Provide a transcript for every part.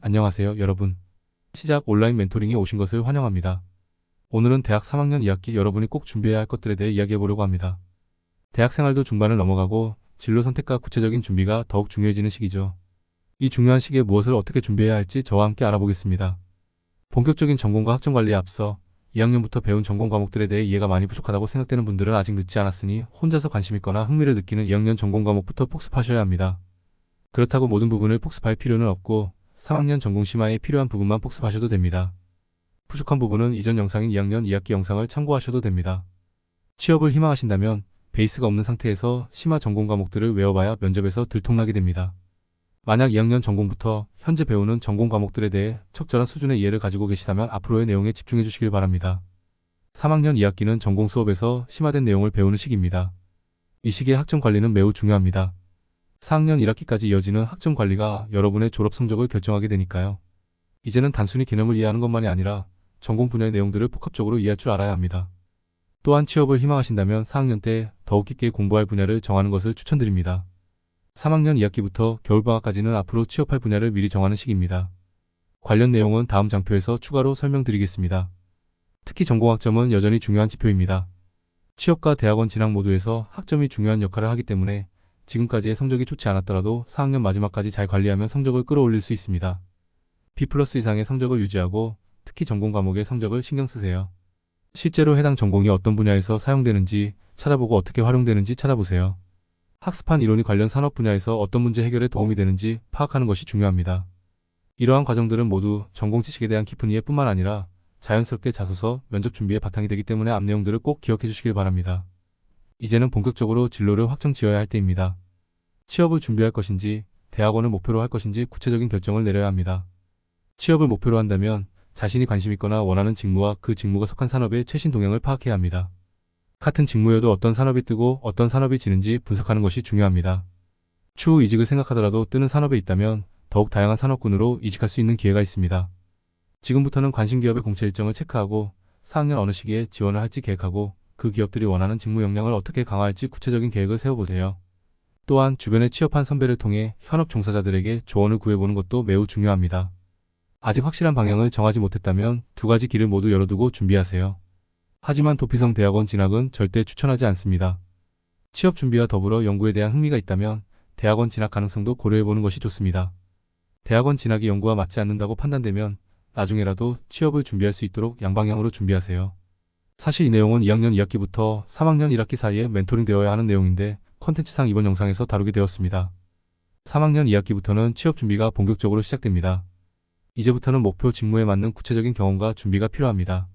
안녕하세요, 여러분. 시작 온라인 멘토링에 오신 것을 환영합니다. 오늘은 대학 3학년 2학기 여러분이 꼭 준비해야 할 것들에 대해 이야기해 보려고 합니다. 대학 생활도 중반을 넘어가고 진로 선택과 구체적인 준비가 더욱 중요해지는 시기죠. 이 중요한 시기에 무엇을 어떻게 준비해야 할지 저와 함께 알아보겠습니다. 본격적인 전공과 학점 관리에 앞서 2학년부터 배운 전공 과목들에 대해 이해가 많이 부족하다고 생각되는 분들은 아직 늦지 않았으니 혼자서 관심 있거나 흥미를 느끼는 2학년 전공 과목부터 복습하셔야 합니다. 그렇다고 모든 부분을 복습할 필요는 없고 3학년 전공 심화에 필요한 부분만 복습하셔도 됩니다. 부족한 부분은 이전 영상인 2학년 2학기 영상을 참고하셔도 됩니다. 취업을 희망하신다면 베이스가 없는 상태에서 심화 전공 과목들을 외워봐야 면접에서 들통나게 됩니다. 만약 2학년 전공부터 현재 배우는 전공 과목들에 대해 적절한 수준의 이해를 가지고 계시다면 앞으로의 내용에 집중해 주시길 바랍니다. 3학년 2학기는 전공 수업에서 심화된 내용을 배우는 시기입니다. 이 시기의 학점 관리는 매우 중요합니다. 4학년 1학기까지 이어지는 학점 관리가 여러분의 졸업 성적을 결정하게 되니까요. 이제는 단순히 개념을 이해하는 것만이 아니라 전공 분야의 내용들을 복합적으로 이해할 줄 알아야 합니다. 또한 취업을 희망하신다면 4학년 때 더욱 깊게 공부할 분야를 정하는 것을 추천드립니다. 3학년 2학기부터 겨울방학까지는 앞으로 취업할 분야를 미리 정하는 시기입니다. 관련 내용은 다음 장표에서 추가로 설명드리겠습니다. 특히 전공학점은 여전히 중요한 지표입니다. 취업과 대학원 진학 모두에서 학점이 중요한 역할을 하기 때문에 지금까지의 성적이 좋지 않았더라도 4학년 마지막까지 잘 관리하면 성적을 끌어올릴 수 있습니다. B+ 이상의 성적을 유지하고 특히 전공 과목의 성적을 신경 쓰세요. 실제로 해당 전공이 어떤 분야에서 사용되는지 찾아보고 어떻게 활용되는지 찾아보세요. 학습한 이론이 관련 산업 분야에서 어떤 문제 해결에 도움이 되는지 파악하는 것이 중요합니다. 이러한 과정들은 모두 전공 지식에 대한 깊은 이해뿐만 아니라 자연스럽게 자소서, 면접 준비에 바탕이 되기 때문에 앞 내용들을 꼭 기억해 주시길 바랍니다. 이제는 본격적으로 진로를 확정 지어야 할 때입니다. 취업을 준비할 것인지, 대학원을 목표로 할 것인지 구체적인 결정을 내려야 합니다. 취업을 목표로 한다면 자신이 관심 있거나 원하는 직무와 그 직무가 속한 산업의 최신 동향을 파악해야 합니다. 같은 직무여도 어떤 산업이 뜨고 어떤 산업이 지는지 분석하는 것이 중요합니다. 추후 이직을 생각하더라도 뜨는 산업에 있다면 더욱 다양한 산업군으로 이직할 수 있는 기회가 있습니다. 지금부터는 관심 기업의 공채 일정을 체크하고 4학년 어느 시기에 지원을 할지 계획하고 그 기업들이 원하는 직무 역량을 어떻게 강화할지 구체적인 계획을 세워보세요. 또한 주변에 취업한 선배를 통해 현업 종사자들에게 조언을 구해보는 것도 매우 중요합니다. 아직 확실한 방향을 정하지 못했다면 두 가지 길을 모두 열어두고 준비하세요. 하지만 도피성 대학원 진학은 절대 추천하지 않습니다. 취업 준비와 더불어 연구에 대한 흥미가 있다면 대학원 진학 가능성도 고려해보는 것이 좋습니다. 대학원 진학이 연구와 맞지 않는다고 판단되면 나중에라도 취업을 준비할 수 있도록 양방향으로 준비하세요. 사실 이 내용은 2학년 2학기부터 3학년 1학기 사이에 멘토링 되어야 하는 내용인데 컨텐츠상 이번 영상에서 다루게 되었습니다. 3학년 2학기부터는 취업 준비가 본격적으로 시작됩니다. 이제부터는 목표 직무에 맞는 구체적인 경험과 준비가 필요합니다.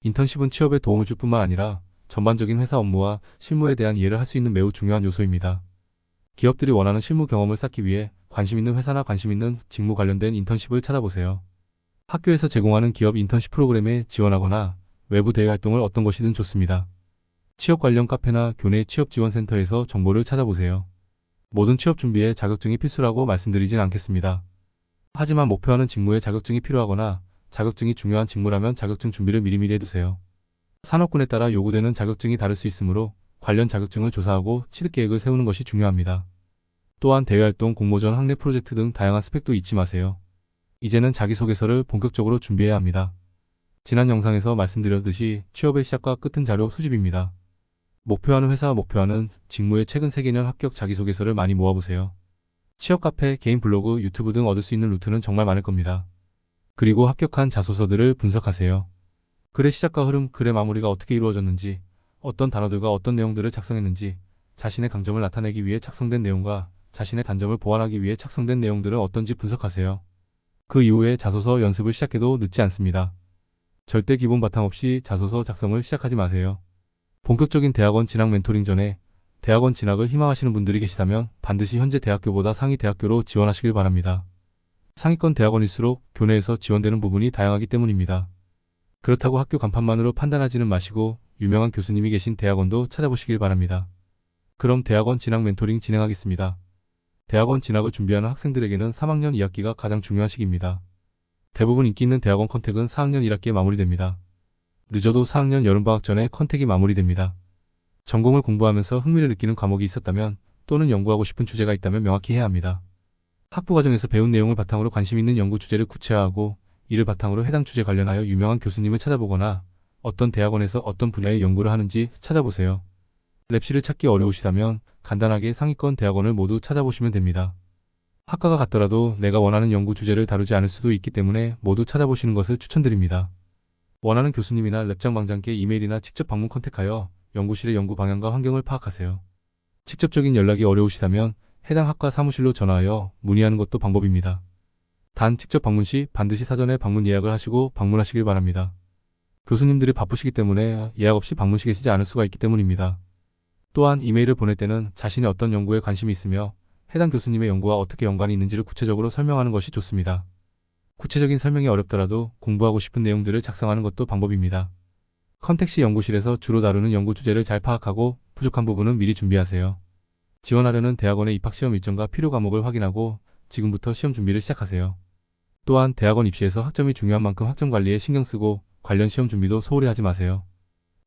인턴십은 취업에 도움을 줄 뿐만 아니라 전반적인 회사 업무와 실무에 대한 이해를 할 수 있는 매우 중요한 요소입니다. 기업들이 원하는 실무 경험을 쌓기 위해 관심 있는 회사나 관심 있는 직무 관련된 인턴십을 찾아보세요. 학교에서 제공하는 기업 인턴십 프로그램에 지원하거나 외부 대외 활동을 어떤 것이든 좋습니다. 취업 관련 카페나 교내 취업지원센터에서 정보를 찾아보세요. 모든 취업 준비에 자격증이 필수라고 말씀드리진 않겠습니다. 하지만 목표하는 직무에 자격증이 필요하거나 자격증이 중요한 직무라면 자격증 준비를 미리미리 해두세요. 산업군에 따라 요구되는 자격증이 다를 수 있으므로 관련 자격증을 조사하고 취득 계획을 세우는 것이 중요합니다. 또한 대외활동, 공모전, 학내 프로젝트 등 다양한 스펙도 잊지 마세요. 이제는 자기소개서를 본격적으로 준비해야 합니다. 지난 영상에서 말씀드렸듯이 취업의 시작과 끝은 자료 수집입니다. 목표하는 회사와 목표하는 직무의 최근 3개년 합격 자기소개서를 많이 모아보세요. 취업 카페, 개인 블로그, 유튜브 등 얻을 수 있는 루트는 정말 많을 겁니다. 그리고 합격한 자소서들을 분석하세요. 글의 시작과 흐름, 글의 마무리가 어떻게 이루어졌는지, 어떤 단어들과 어떤 내용들을 작성했는지, 자신의 강점을 나타내기 위해 작성된 내용과 자신의 단점을 보완하기 위해 작성된 내용들은 어떤지 분석하세요. 그 이후에 자소서 연습을 시작해도 늦지 않습니다. 절대 기본 바탕 없이 자소서 작성을 시작하지 마세요. 본격적인 대학원 진학 멘토링 전에 대학원 진학을 희망하시는 분들이 계시다면 반드시 현재 대학교보다 상위 대학교로 지원하시길 바랍니다. 상위권 대학원일수록 교내에서 지원되는 부분이 다양하기 때문입니다. 그렇다고 학교 간판만으로 판단하지는 마시고 유명한 교수님이 계신 대학원도 찾아보시길 바랍니다. 그럼 대학원 진학 멘토링 진행하겠습니다. 대학원 진학을 준비하는 학생들에게는 3학년 2학기가 가장 중요한 시기입니다. 대부분 인기 있는 대학원 컨택은 4학년 1학기에 마무리됩니다. 늦어도 4학년 여름방학 전에 컨택이 마무리됩니다. 전공을 공부하면서 흥미를 느끼는 과목이 있었다면 또는 연구하고 싶은 주제가 있다면 명확히 해야 합니다. 학부 과정에서 배운 내용을 바탕으로 관심 있는 연구 주제를 구체화하고 이를 바탕으로 해당 주제 관련하여 유명한 교수님을 찾아보거나 어떤 대학원에서 어떤 분야의 연구를 하는지 찾아보세요. 랩실을 찾기 어려우시다면 간단하게 상위권 대학원을 모두 찾아보시면 됩니다. 학과가 같더라도 내가 원하는 연구 주제를 다루지 않을 수도 있기 때문에 모두 찾아보시는 것을 추천드립니다. 원하는 교수님이나 랩장 방장께 이메일이나 직접 방문 컨택하여 연구실의 연구 방향과 환경을 파악하세요. 직접적인 연락이 어려우시다면 해당 학과 사무실로 전화하여 문의하는 것도 방법입니다. 단 직접 방문 시 반드시 사전에 방문 예약을 하시고 방문하시길 바랍니다. 교수님들이 바쁘시기 때문에 예약 없이 방문시 계시지 않을 수가 있기 때문입니다. 또한 이메일을 보낼 때는 자신이 어떤 연구에 관심이 있으며 해당 교수님의 연구와 어떻게 연관이 있는지를 구체적으로 설명하는 것이 좋습니다. 구체적인 설명이 어렵더라도 공부하고 싶은 내용들을 작성하는 것도 방법입니다. 컨택 시 연구실에서 주로 다루는 연구 주제를 잘 파악하고 부족한 부분은 미리 준비하세요. 지원하려는 대학원의 입학시험 일정과 필요 과목을 확인하고 지금부터 시험 준비를 시작하세요. 또한 대학원 입시에서 학점이 중요한 만큼 학점 관리에 신경 쓰고 관련 시험 준비도 소홀히 하지 마세요.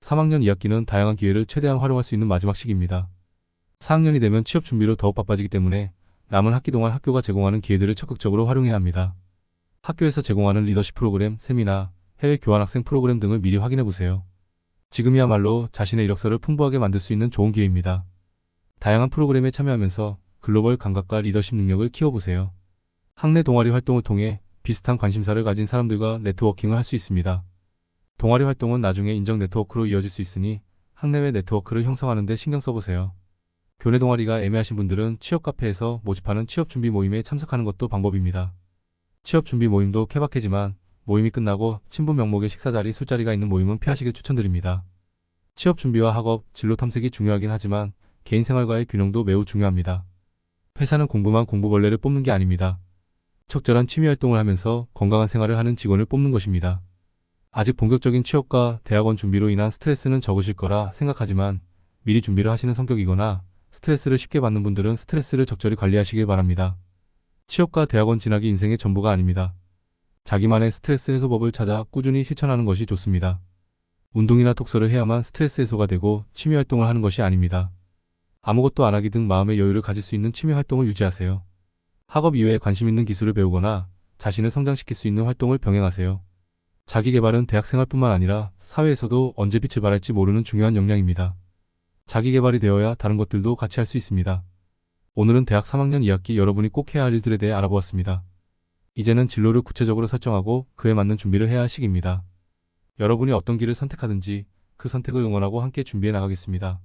3학년 2학기는 다양한 기회를 최대한 활용할 수 있는 마지막 시기입니다. 4학년이 되면 취업 준비로 더욱 바빠지기 때문에 남은 학기 동안 학교가 제공하는 기회들을 적극적으로 활용해야 합니다. 학교에서 제공하는 리더십 프로그램, 세미나, 해외 교환학생 프로그램 등을 미리 확인해 보세요. 지금이야말로 자신의 이력서를 풍부하게 만들 수 있는 좋은 기회입니다. 다양한 프로그램에 참여하면서 글로벌 감각과 리더십 능력을 키워보세요. 학내 동아리 활동을 통해 비슷한 관심사를 가진 사람들과 네트워킹을 할 수 있습니다. 동아리 활동은 나중에 인정 네트워크로 이어질 수 있으니 학내외 네트워크를 형성하는 데 신경 써보세요. 교내 동아리가 애매하신 분들은 취업 카페에서 모집하는 취업 준비 모임에 참석하는 것도 방법입니다. 취업 준비 모임도 케바케지만 모임이 끝나고 친분 명목의 식사 자리, 술자리가 있는 모임은 피하시길 추천드립니다. 취업 준비와 학업, 진로 탐색이 중요하긴 하지만 개인 생활과의 균형도 매우 중요합니다. 회사는 공부만 공부벌레를 뽑는 게 아닙니다. 적절한 취미 활동을 하면서 건강한 생활을 하는 직원을 뽑는 것입니다. 아직 본격적인 취업과 대학원 준비로 인한 스트레스는 적으실 거라 생각하지만 미리 준비를 하시는 성격이거나 스트레스를 쉽게 받는 분들은 스트레스를 적절히 관리하시길 바랍니다. 취업과 대학원 진학이 인생의 전부가 아닙니다. 자기만의 스트레스 해소법을 찾아 꾸준히 실천하는 것이 좋습니다. 운동이나 독서를 해야만 스트레스 해소가 되고 취미 활동을 하는 것이 아닙니다. 아무것도 안 하기 등 마음의 여유를 가질 수 있는 취미 활동을 유지하세요. 학업 이외에 관심 있는 기술을 배우거나 자신을 성장시킬 수 있는 활동을 병행하세요. 자기계발은 대학생활뿐만 아니라 사회에서도 언제 빛을 발할지 모르는 중요한 역량입니다. 자기계발이 되어야 다른 것들도 같이 할 수 있습니다. 오늘은 대학 3학년 2학기 여러분이 꼭 해야 할 일들에 대해 알아보았습니다. 이제는 진로를 구체적으로 설정하고 그에 맞는 준비를 해야 할 시기입니다. 여러분이 어떤 길을 선택하든지 그 선택을 응원하고 함께 준비해 나가겠습니다.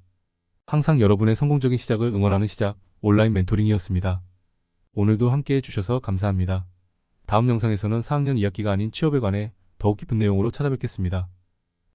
항상 여러분의 성공적인 시작을 응원하는 시작 온라인 멘토링이었습니다. 오늘도 함께 해주셔서 감사합니다. 다음 영상에서는 4학년 2학기가 아닌 취업에 관해 더욱 깊은 내용으로 찾아뵙겠습니다.